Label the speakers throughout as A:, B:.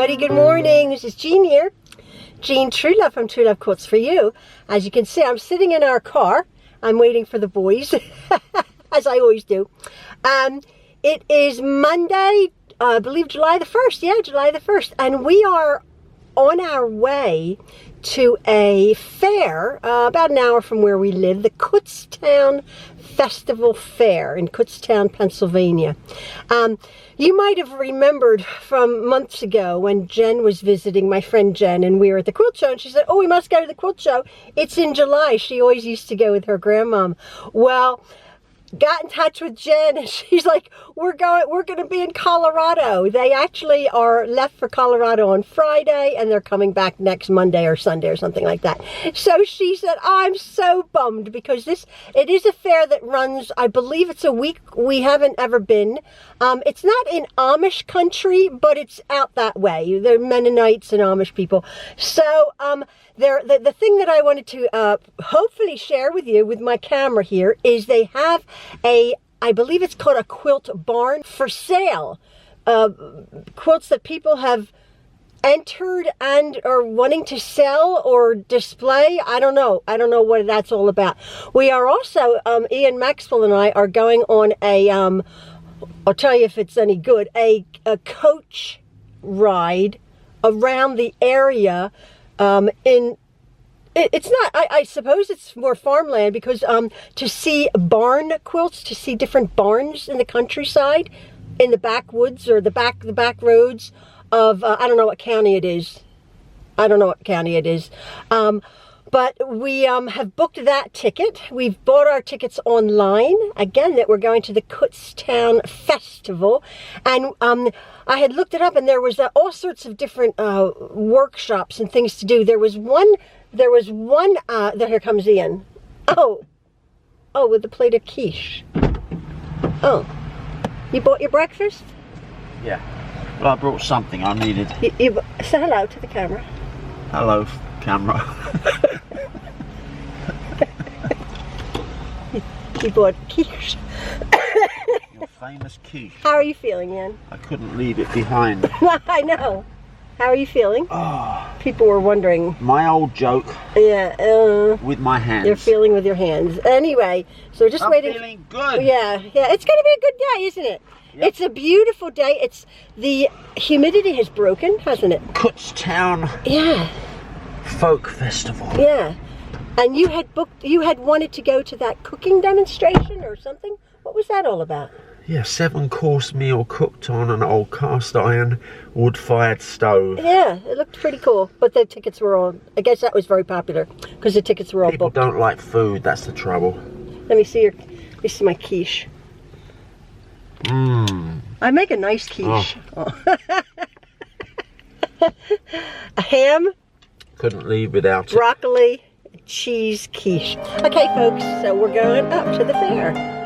A: everybody, good morning. This is Jean here. Jean Truelove from Truelove Quilts for you. As you can see, I'm sitting in our car. I'm waiting for the boys, as I always do. It is Monday, I believe July the 1st. Yeah, July the 1st. And we are on our way to a fair about an hour from where we live, the Kutztown Festival Fair in Kutztown, Pennsylvania. You might have remembered from months ago when Jen was visiting, my friend Jen, and we were at the quilt show, and she said, oh, we must go to the quilt show. It's in July. She always used to go with her grandmom. Well, got in touch with Jen, and she's like, we're going to be in Colorado. They actually are left for Colorado on Friday, and they're coming back next Monday or Sunday or something like that. So she said, I'm so bummed because it is a fair that runs, I believe it's a week. We haven't ever been. It's not in Amish country, but it's out that way. They're Mennonites and Amish people. So the thing that I wanted to hopefully share with you with my camera here is they have I believe it's called a quilt barn for sale. Quilts that people have entered and are wanting to sell or display. I don't know what that's all about. We are also, Ian, Maxwell and I are going on I'll tell you if it's any good, a coach ride around the area It's not, I suppose it's more farmland because to see barn quilts, to see different barns in the countryside, in the backwoods or the back roads of, I don't know what county it is. But we have booked that ticket. We've bought our tickets online, again, that we're going to the Kutztown Festival. And I had looked it up, and there was all sorts of different workshops and things to do. There was one, here comes Ian. Oh, with a plate of quiche. Oh, you bought your breakfast?
B: Yeah, well, I brought something I needed.
A: You say hello to the camera.
B: Hello, camera.
A: You bought quiche.
B: Your famous quiche.
A: How are you feeling, Ian?
B: I couldn't leave it behind.
A: I know. How are you feeling?
B: Oh,
A: people were wondering.
B: My old joke.
A: Yeah.
B: With my hands.
A: You're feeling with your hands. Anyway, so we're just waiting.
B: I'm feeling good.
A: Yeah. It's going to be a good day, isn't it? Yep. It's a beautiful day. The humidity has broken, hasn't it?
B: Kutztown.
A: Yeah.
B: Folk Festival.
A: Yeah. And you had wanted to go to that cooking demonstration or something? What was that all about?
B: Yeah, 7-course meal cooked on an old cast iron wood-fired stove.
A: Yeah, it looked pretty cool. But the tickets were all, I guess that was very popular because the tickets were all
B: People
A: booked.
B: don't like food, that's the trouble.
A: Let me see my quiche. I make a nice quiche. Oh. A ham.
B: Couldn't leave without it.
A: Broccoli, cheese quiche. Okay, folks, so we're going up to the fair.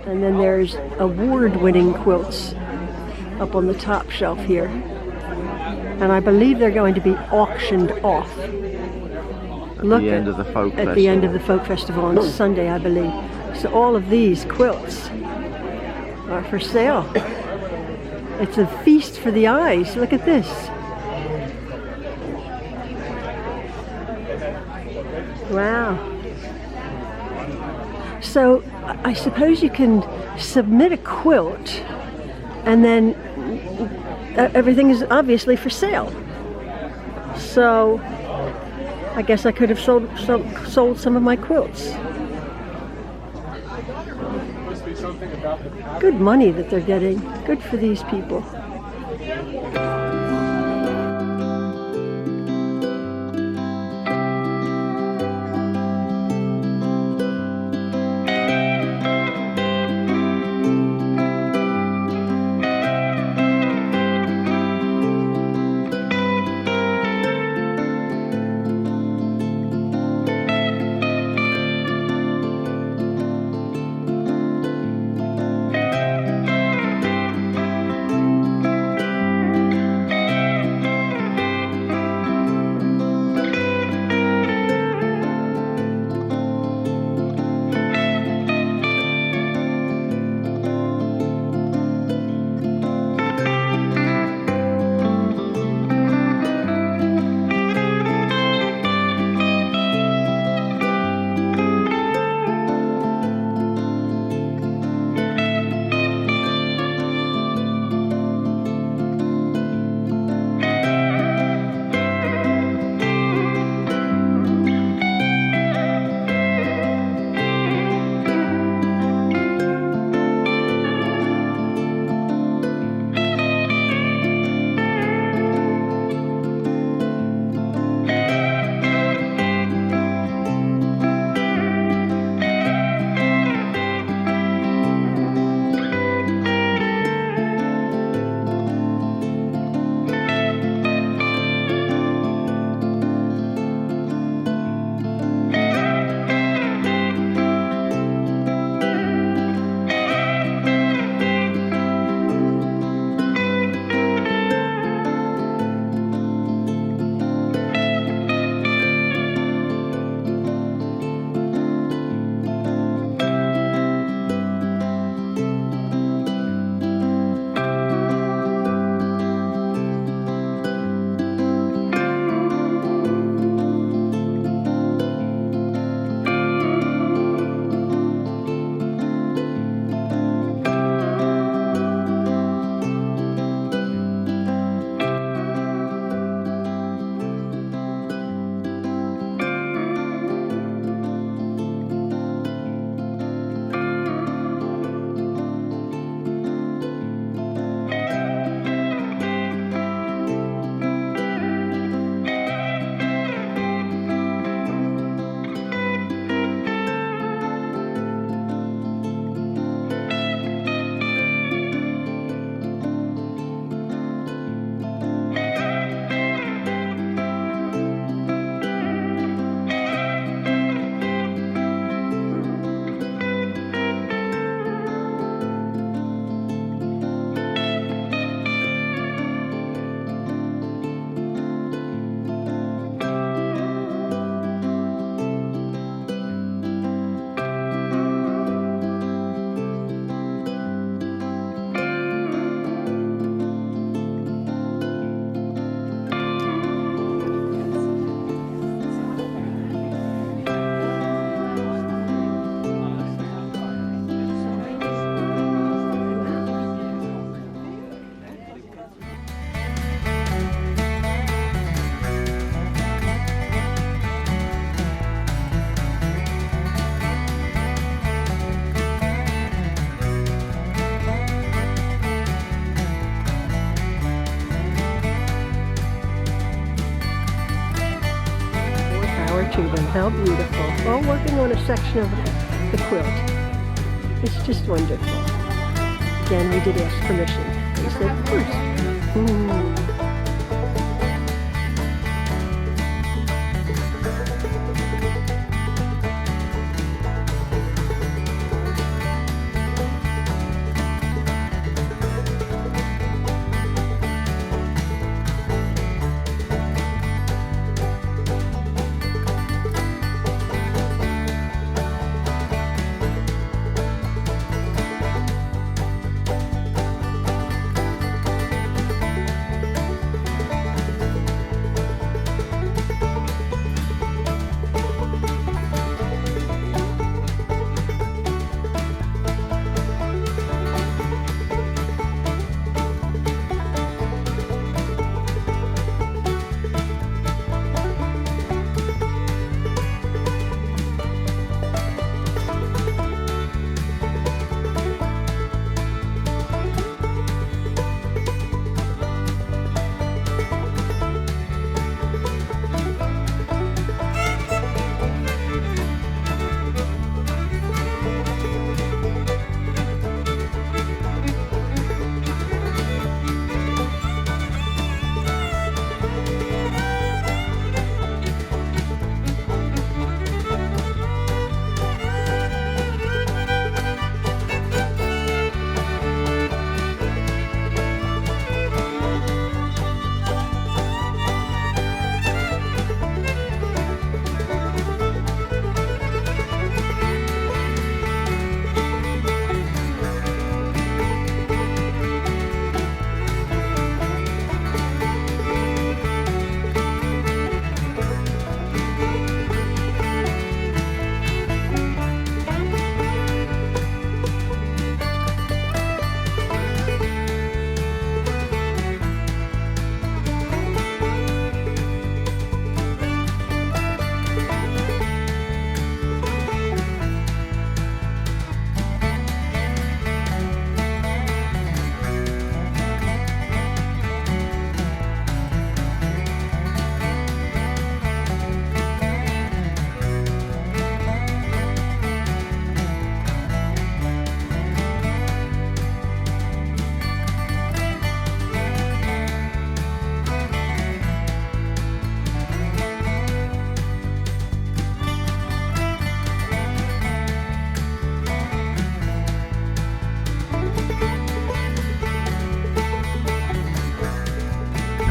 A: And then there's award-winning quilts up on the top shelf here. And I believe they're going to be auctioned off.
B: Look, at the end of the folk festival.
A: At the end of the folk festival on Sunday, I believe. So all of these quilts are for sale. It's a feast for the eyes. Look at this. Wow. So I suppose you can submit a quilt and then everything is obviously for sale. So I guess I could have sold some of my quilts. Good money that they're getting. Good for these people. to them. How beautiful. All working on a section of the quilt. It's just wonderful. Again, we did ask permission. They said, of course.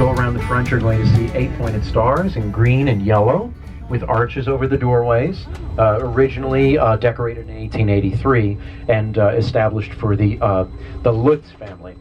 C: go around the front, you're going to see 8-pointed stars in green and yellow with arches over the doorways, originally decorated in 1883 and established for the Lutz family.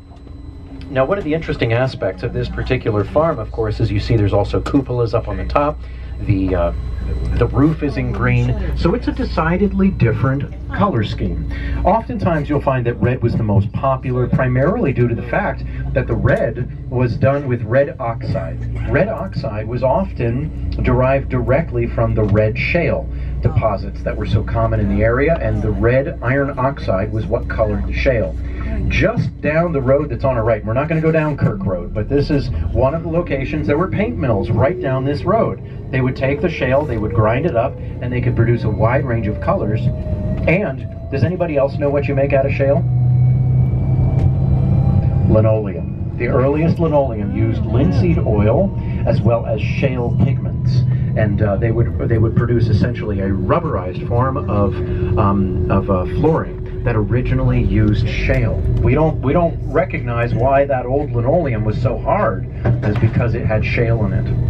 C: Now, one of the interesting aspects of this particular farm, of course, is you see there's also cupolas up on the top. The roof is in green, so it's a decidedly different color scheme. Oftentimes you'll find that red was the most popular, primarily due to the fact that the red was done with red oxide. Red oxide was often derived directly from the red shale deposits that were so common in the area, and the red iron oxide was what colored the shale. Just down the road that's on our right, we're not going to go down Kirk Road, but this is one of the locations. There were paint mills right down this road. They would take the shale, they would grind it up, and they could produce a wide range of colors. And does anybody else know what you make out of shale? Linoleum. The earliest linoleum used linseed oil as well as shale pigments, and they would produce essentially a rubberized form of flooring that originally used shale. We don't recognize why that old linoleum was so hard, is because it had shale in it.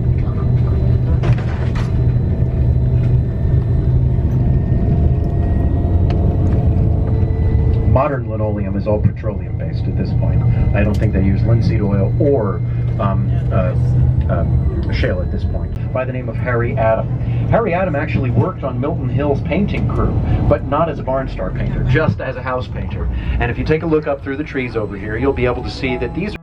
C: Modern linoleum is all petroleum based at this point. I don't think they use linseed oil or shale at this point. By the name of Harry Adam. Harry Adam actually worked on Milton Hill's painting crew, but not as a barnstar painter, just as a house painter. And if you take a look up through the trees over here, you'll be able to see that these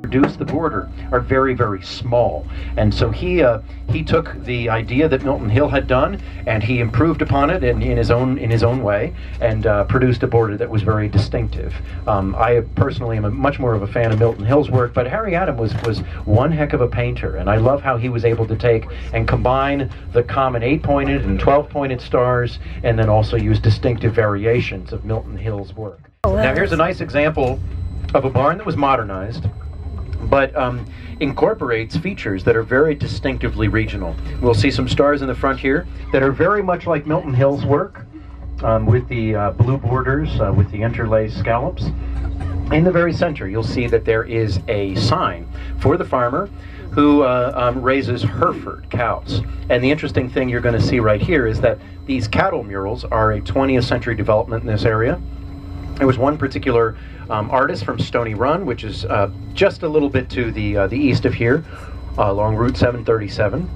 C: produce the border are very, very small, and so he took the idea that Milton Hill had done and he improved upon it in his own way, and produced a border that was very distinctive. I personally am much more of a fan of Milton Hill's work, but Harry Adam was one heck of a painter, and I love how he was able to take and combine the common 8-pointed and 12-pointed stars, and then also use distinctive variations of Milton Hill's work. Now here's a nice example of a barn that was modernized, but incorporates features that are very distinctively regional. We'll see some stars in the front here that are very much like Milton Hill's work, with the blue borders, with the interlaced scallops. In the very center, you'll see that there is a sign for the farmer who raises Hereford cows. And the interesting thing you're going to see right here is that these cattle murals are a 20th century development in this area. There was one particular artist from Stony Run, which is just a little bit to the east of here, along Route 737.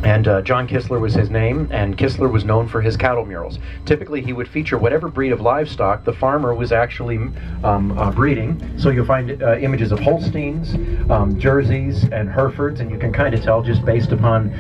C: And John Kistler was his name, and Kistler was known for his cattle murals. Typically, he would feature whatever breed of livestock the farmer was actually breeding. So you'll find images of Holsteins, Jerseys, and Herefords, and you can kind of tell just based upon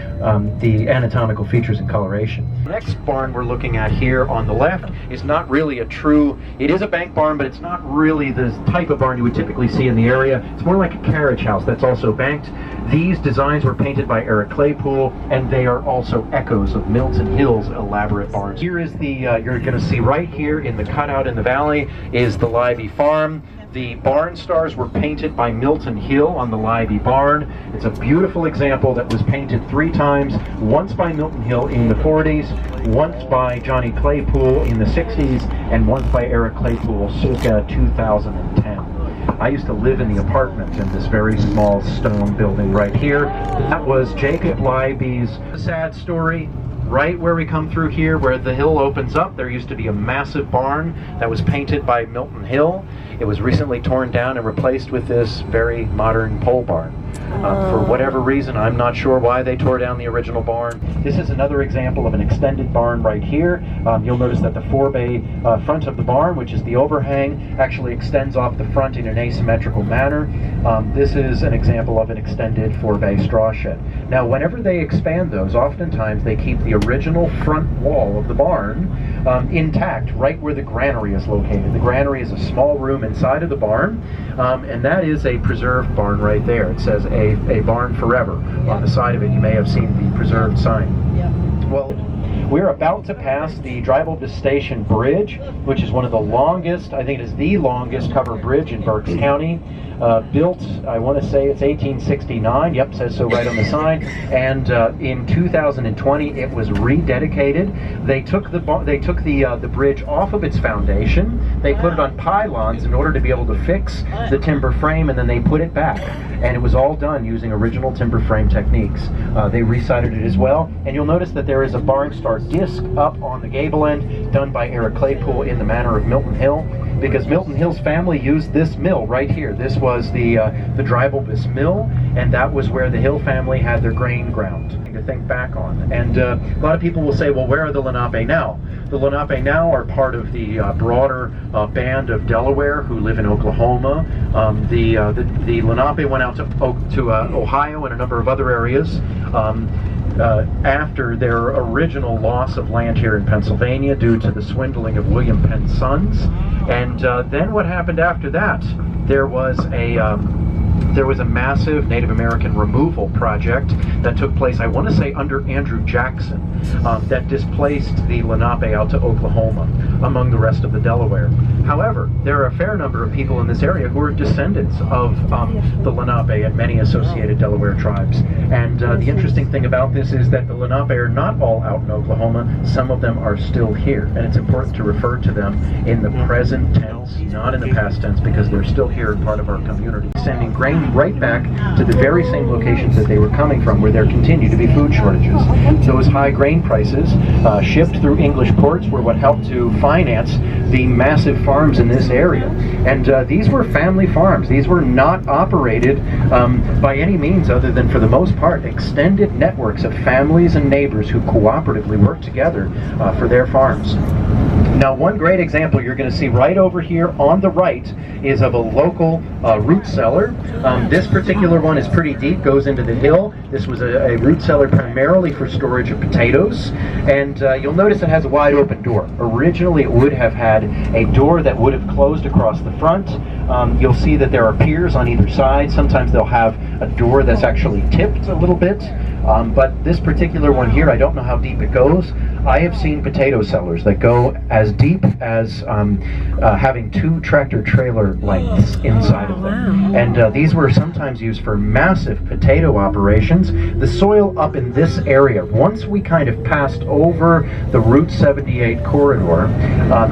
C: the anatomical features and coloration. The next barn we're looking at here on the left is not really it is a bank barn, but it's not really the type of barn you would typically see in the area. It's more like a carriage house that's also banked. These designs were painted by Eric Claypool, and they are also echoes of Milton Hill's elaborate barns. Here is you're going to see right here in the cutout in the valley is the Libby farm. The barn stars were painted by Milton Hill on the Libby barn. It's a beautiful example that was painted 3 times, once by Milton Hill in the 40s, once by Johnny Claypool in the 60s, and once by Eric Claypool circa 2010. I used to live in the apartment in this very small stone building right here. That was Jacob Libby's sad story. Right where we come through here, where the hill opens up, there used to be a massive barn that was painted by Milton Hill. It was recently torn down and replaced with this very modern pole barn. For whatever reason, I'm not sure why they tore down the original barn. This is another example of an extended barn right here. You'll notice that the 4-bay front of the barn, which is the overhang, actually extends off the front in an asymmetrical manner. This is an example of an extended 4-bay straw shed. Now, whenever they expand those, oftentimes they keep the original front wall of the barn intact, right where the granary is located. The granary is a small room inside of the barn, and that is a preserved barn right there. It says a barn forever on the side of it. You may have seen the preserved sign. Well, We're about to pass the Drivable Station Bridge, which is one of the longest, I think it is the longest covered bridge in Berks County. Built, I want to say it's 1869, yep, says so right on the sign, and in 2020 it was rededicated. They took the bridge off of its foundation, they put it on pylons in order to be able to fix the timber frame, and then they put it back. And it was all done using original timber frame techniques. They resided it as well, and you'll notice that there is a barn star disc up on the gable end, done by Eric Claypool in the manner of Milton Hill, because Milton Hill's family used this mill right here. This was the Drivable mill, and that was where the Hill family had their grain ground. To think back on. And a lot of people will say, well, where are the Lenape now? The Lenape now are part of the broader band of Delaware who live in Oklahoma. The Lenape went out to Ohio and a number of other areas after their original loss of land here in Pennsylvania due to the swindling of William Penn's sons. And then what happened after that? There was a massive Native American removal project that took place, I want to say, under Andrew Jackson, that displaced the Lenape out to Oklahoma, among the rest of the Delaware. However, there are a fair number of people in this area who are descendants of the Lenape and many associated Delaware tribes. And the interesting thing about this is that the Lenape are not all out in Oklahoma. Some of them are still here, and it's important to refer to them in the present tense, not in the past tense, because they're still here and part of our community. Sending grain right back to the very same locations that they were coming from, where there continue to be food shortages. Those high grain prices shipped through English ports were what helped to finance the massive farms in this area. And these were family farms. These were not operated by any means other than, for the most part, extended networks of families and neighbors who cooperatively worked together for their farms. Now, one great example you're going to see right over here on the right is of a local root cellar. This particular one is pretty deep, goes into the hill. This was a root cellar primarily for storage of potatoes, and you'll notice it has a wide open door. Originally it would have had a door that would have closed across the front. You'll see that there are piers on either side. Sometimes they'll have a door that's actually tipped a little bit, but this particular one here, I don't know how deep it goes. I have seen potato cellars that go as deep as having 2 tractor trailer lengths inside of them. And these were sometimes used for massive potato operations. The soil up in this area, once we kind of passed over the Route 78 corridor,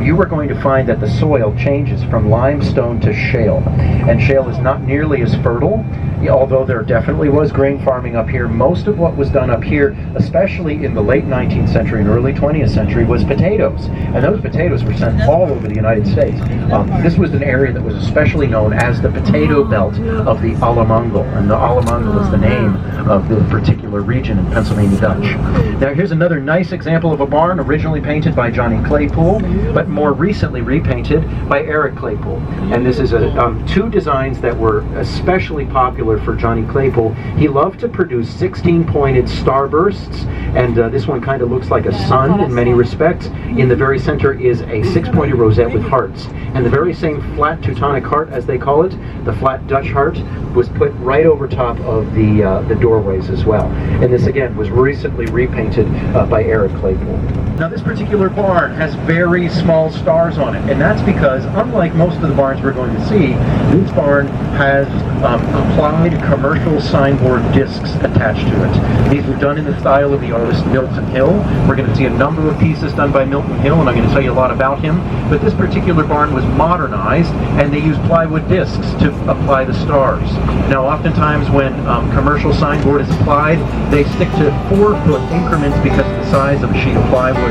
C: you were going to find that the soil changes from limestone to shale. And shale is not nearly as fertile, although there definitely was grain farming up here. Most of what was done up here, especially in the late 19th century and early 20th century, was potatoes. And those potatoes were sent all over the United States. This was an area that was especially known as the potato belt of the Alamungal. And the Alamungal is the name of the particular region in Pennsylvania Dutch. Now here's another nice example of a barn originally painted by Johnny Claypool, but more recently repainted by Eric Claypool. And this is 2 designs that were especially popular for Johnny Claypool. He loved to produce 16-pointed starbursts, and this one kind of looks like a sun in many respects. In the very center is a 6-pointed rosette with hearts. And the very same flat Teutonic heart, as they call it, the flat Dutch heart, was put right over top of the doorways as well. And this, again, was recently repainted by Eric Claypool. Now, this particular barn has very small stars on it, and that's because, unlike most of the barns we're going to see, this barn has applied commercial signboard discs attached to it. These were done in the style of the artist Milton Hill. We're going to see a number of pieces done by Milton Hill, and I'm going to tell you a lot about him. But this particular barn was modernized, and they used plywood discs to apply the stars. Now, oftentimes when commercial signboard is applied, they stick to 4-foot increments because of the size of a sheet of plywood.